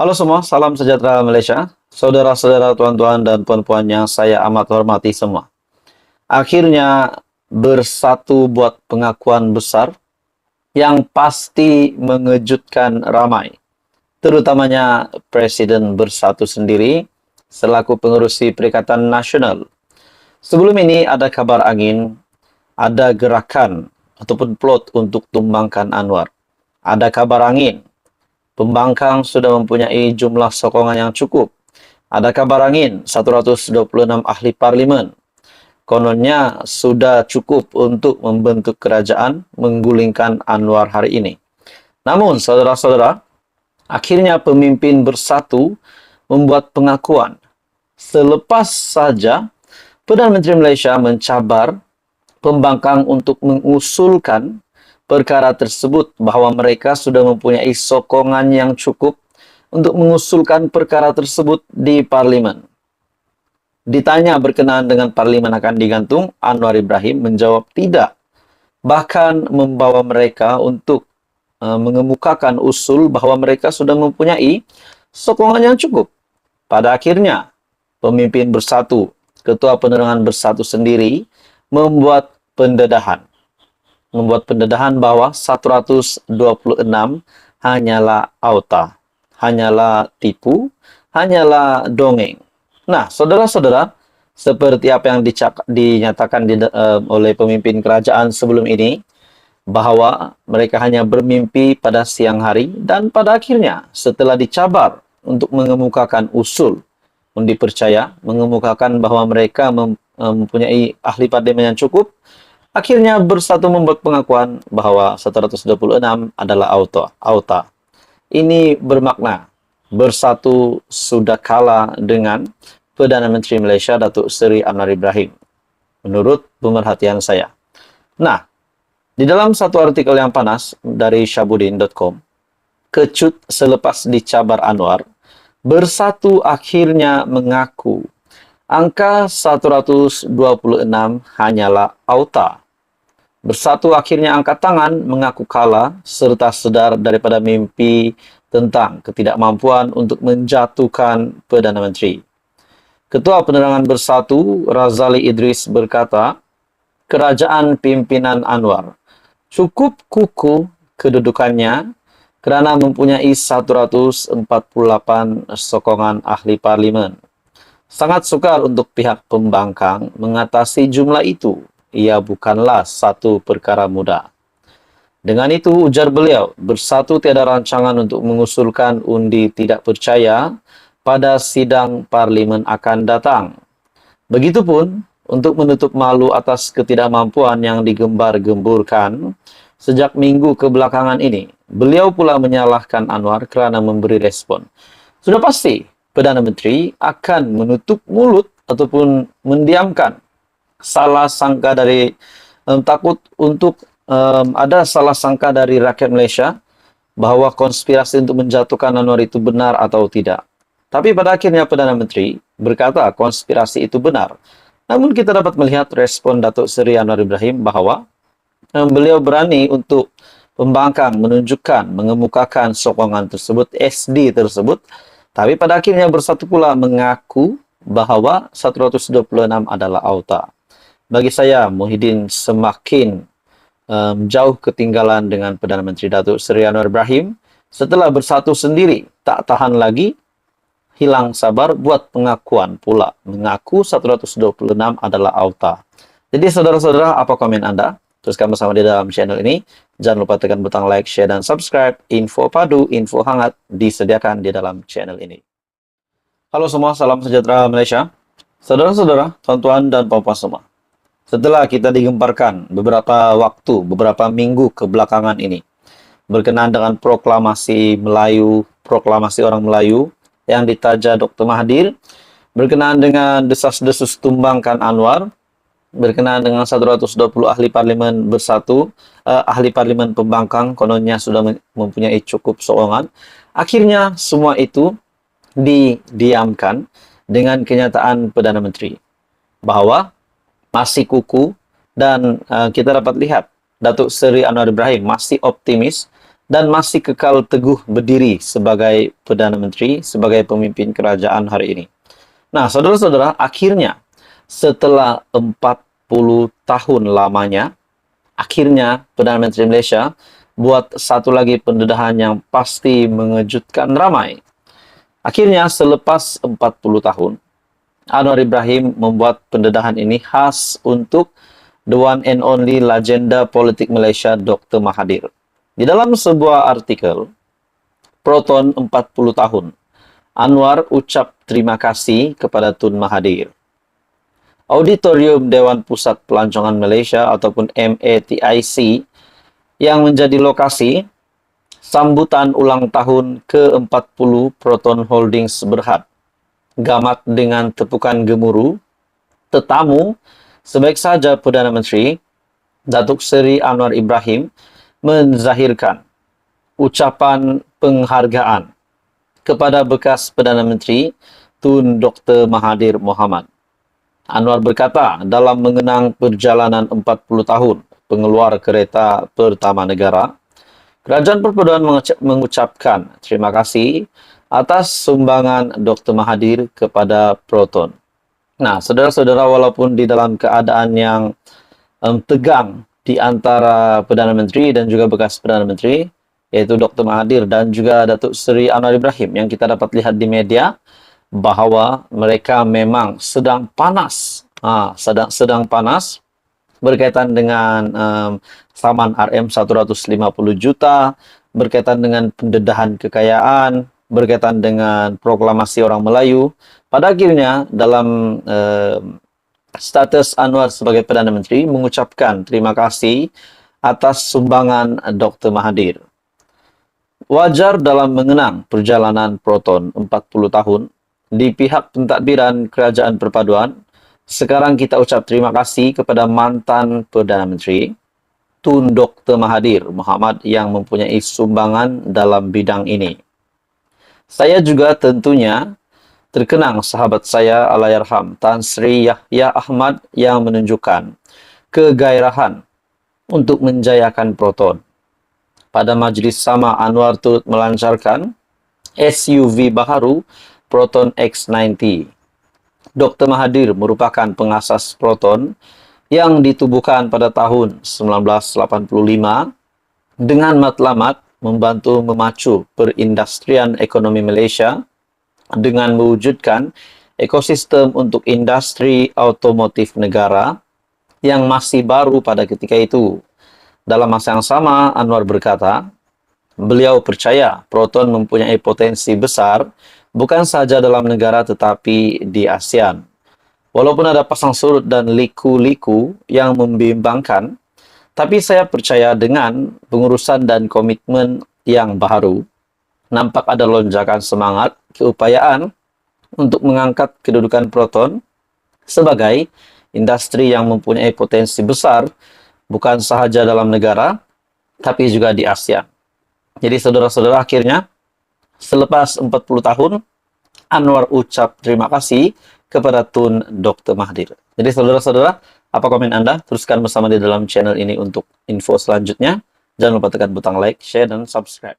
Halo semua, salam sejahtera Malaysia. Saudara-saudara, tuan-tuan, dan puan-puan yang saya amat hormati semua. Akhirnya bersatu buat pengakuan besar yang pasti mengejutkan ramai. Terutamanya Presiden Bersatu sendiri selaku pengerusi Perikatan Nasional. Sebelum ini ada kabar angin, ada gerakan ataupun plot untuk tumbangkan Anwar. Ada kabar angin, pembangkang sudah mempunyai jumlah sokongan yang cukup. Ada kabar angin, 126 ahli parlimen. Kononnya sudah cukup untuk membentuk kerajaan menggulingkan Anwar hari ini. Namun, saudara-saudara, akhirnya pemimpin bersatu membuat pengakuan. Selepas saja, Perdana Menteri Malaysia mencabar pembangkang untuk mengusulkan perkara tersebut bahawa mereka sudah mempunyai sokongan yang cukup untuk mengusulkan perkara tersebut di Parlimen. Ditanya berkenaan dengan Parlimen akan digantung, Anwar Ibrahim menjawab tidak. Bahkan membawa mereka untuk mengemukakan usul bahawa mereka sudah mempunyai sokongan yang cukup. Pada akhirnya, pemimpin bersatu, Ketua Penerangan Bersatu sendiri, membuat pendedahan bahawa 126 hanyalah auta, hanyalah tipu, hanyalah dongeng. Nah, saudara-saudara, seperti apa yang dinyatakan oleh pemimpin kerajaan sebelum ini, bahawa mereka hanya bermimpi pada siang hari dan pada akhirnya setelah dicabar untuk mengemukakan usul, undi percaya, mengemukakan bahawa mereka mempunyai ahli parlimen yang cukup, akhirnya bersatu membuat pengakuan bahawa 126 adalah auta. Ini bermakna bersatu sudah kalah dengan Perdana Menteri Malaysia Datuk Seri Anwar Ibrahim, menurut pemerhatian saya. Nah, di dalam satu artikel yang panas dari syabudin.com, kecut selepas dicabar Anwar, Bersatu akhirnya mengaku angka 126 hanyalah auta. Bersatu akhirnya angkat tangan mengaku kalah serta sedar daripada mimpi tentang ketidakmampuan untuk menjatuhkan Perdana Menteri. Ketua Penerangan Bersatu, Razali Idris berkata, kerajaan pimpinan Anwar cukup kukuh kedudukannya kerana mempunyai 148 sokongan ahli parlimen. Sangat sukar untuk pihak pembangkang mengatasi jumlah itu. Ia bukanlah satu perkara mudah. Dengan itu, ujar beliau, bersatu tiada rancangan untuk mengusulkan undi tidak percaya pada sidang parlimen akan datang. Begitupun, untuk menutup malu atas ketidakmampuan yang digembar-gemburkan sejak minggu kebelakangan ini, beliau pula menyalahkan Anwar kerana memberi respon. Sudah pasti, Perdana Menteri akan menutup mulut ataupun mendiamkan salah sangka dari takut untuk ada salah sangka dari rakyat Malaysia bahawa konspirasi untuk menjatuhkan Anwar itu benar atau tidak. Tapi pada akhirnya Perdana Menteri berkata konspirasi itu benar. Namun kita dapat melihat respon Datuk Seri Anwar Ibrahim bahawa beliau berani untuk pembangkang menunjukkan, mengemukakan sokongan tersebut, SD tersebut, tapi pada akhirnya bersatu pula mengaku bahawa 126 adalah auta. Bagi saya, Muhyiddin semakin jauh ketinggalan dengan Perdana Menteri Datuk Seri Anwar Ibrahim. Setelah bersatu sendiri, tak tahan lagi, hilang sabar, buat pengakuan pula. Mengaku 126 adalah auta. Jadi saudara-saudara, apa komen Anda? Teruskan bersama di dalam channel ini. Jangan lupa tekan butang like, share, dan subscribe. Info padu, info hangat disediakan di dalam channel ini. Halo semua, salam sejahtera Malaysia. Saudara-saudara, tuan-tuan, dan puan-puan semua. Setelah kita digemparkan beberapa waktu, beberapa minggu kebelakangan ini, berkenaan dengan proklamasi Melayu, proklamasi orang Melayu, yang ditaja Dr. Mahathir, berkenaan dengan desas-desus tumbangkan Anwar, berkenaan dengan 120 ahli parlimen bersatu, ahli parlimen pembangkang kononnya sudah mempunyai cukup sokongan. Akhirnya semua itu didiamkan dengan kenyataan Perdana Menteri bahawa masih kukuh dan kita dapat lihat Datuk Seri Anwar Ibrahim masih optimis dan masih kekal teguh berdiri sebagai Perdana Menteri, sebagai pemimpin kerajaan hari ini. Nah, saudara-saudara, akhirnya setelah 40 tahun lamanya, akhirnya Perdana Menteri Malaysia buat satu lagi pendedahan yang pasti mengejutkan ramai. Akhirnya selepas 40 tahun, Anwar Ibrahim membuat pendedahan ini khas untuk the one and only legenda politik Malaysia, Dr. Mahathir. Di dalam sebuah artikel, Proton 40 tahun, Anwar ucap terima kasih kepada Tun Mahathir. Auditorium Dewan Pusat Pelancongan Malaysia ataupun MATIC yang menjadi lokasi sambutan ulang tahun ke-40 Proton Holdings Berhad. Gamat dengan tepukan gemuruh, tetamu sebaik saja Perdana Menteri Datuk Seri Anwar Ibrahim menzahirkan ucapan penghargaan kepada bekas Perdana Menteri Tun Dr. Mahathir Mohamad. Anwar berkata dalam mengenang perjalanan 40 tahun pengeluar kereta pertama negara, Kerajaan Persekutuan mengucapkan terima kasih atas sumbangan Dr. Mahathir kepada Proton. Nah, saudara-saudara, walaupun di dalam keadaan yang tegang di antara Perdana Menteri dan juga bekas Perdana Menteri, yaitu Dr. Mahathir dan juga Datuk Seri Anwar Ibrahim, yang kita dapat lihat di media bahwa mereka memang sedang panas, sedang panas berkaitan dengan saman RM 150 juta, berkaitan dengan pendedahan kekayaan, berkaitan dengan proklamasi orang Melayu. Pada akhirnya dalam status Anwar sebagai Perdana Menteri mengucapkan terima kasih atas sumbangan Dr. Mahathir. Wajar dalam mengenang perjalanan Proton 40 tahun di pihak pentadbiran Kerajaan Perpaduan. Sekarang kita ucap terima kasih kepada mantan Perdana Menteri Tun Dr. Mahathir Mohamad yang mempunyai sumbangan dalam bidang ini. Saya juga tentunya terkenang sahabat saya Allahyarham Tan Sri Yahya Ahmad yang menunjukkan kegairahan untuk menjayakan Proton. Pada majlis sama, Anwar turut melancarkan SUV baharu Proton X90. Dr. Mahathir merupakan pengasas Proton yang ditubuhkan pada tahun 1985 dengan matlamat membantu memacu perindustrian ekonomi Malaysia dengan mewujudkan ekosistem untuk industri otomotif negara yang masih baru pada ketika itu. Dalam masa yang sama, Anwar berkata, beliau percaya Proton mempunyai potensi besar bukan saja dalam negara tetapi di ASEAN. Walaupun ada pasang surut dan liku-liku yang membimbangkan, tapi saya percaya dengan pengurusan dan komitmen yang baru, nampak ada lonjakan semangat, keupayaan untuk mengangkat kedudukan Proton sebagai industri yang mempunyai potensi besar bukan sahaja dalam negara, tapi juga di ASEAN. Jadi saudara-saudara, akhirnya selepas 40 tahun, Anwar ucap terima kasih kepada Tun Dr. Mahathir. Jadi saudara-saudara, apa komen Anda? Teruskan bersama di dalam channel ini untuk info selanjutnya. Jangan lupa tekan butang like, share, dan subscribe.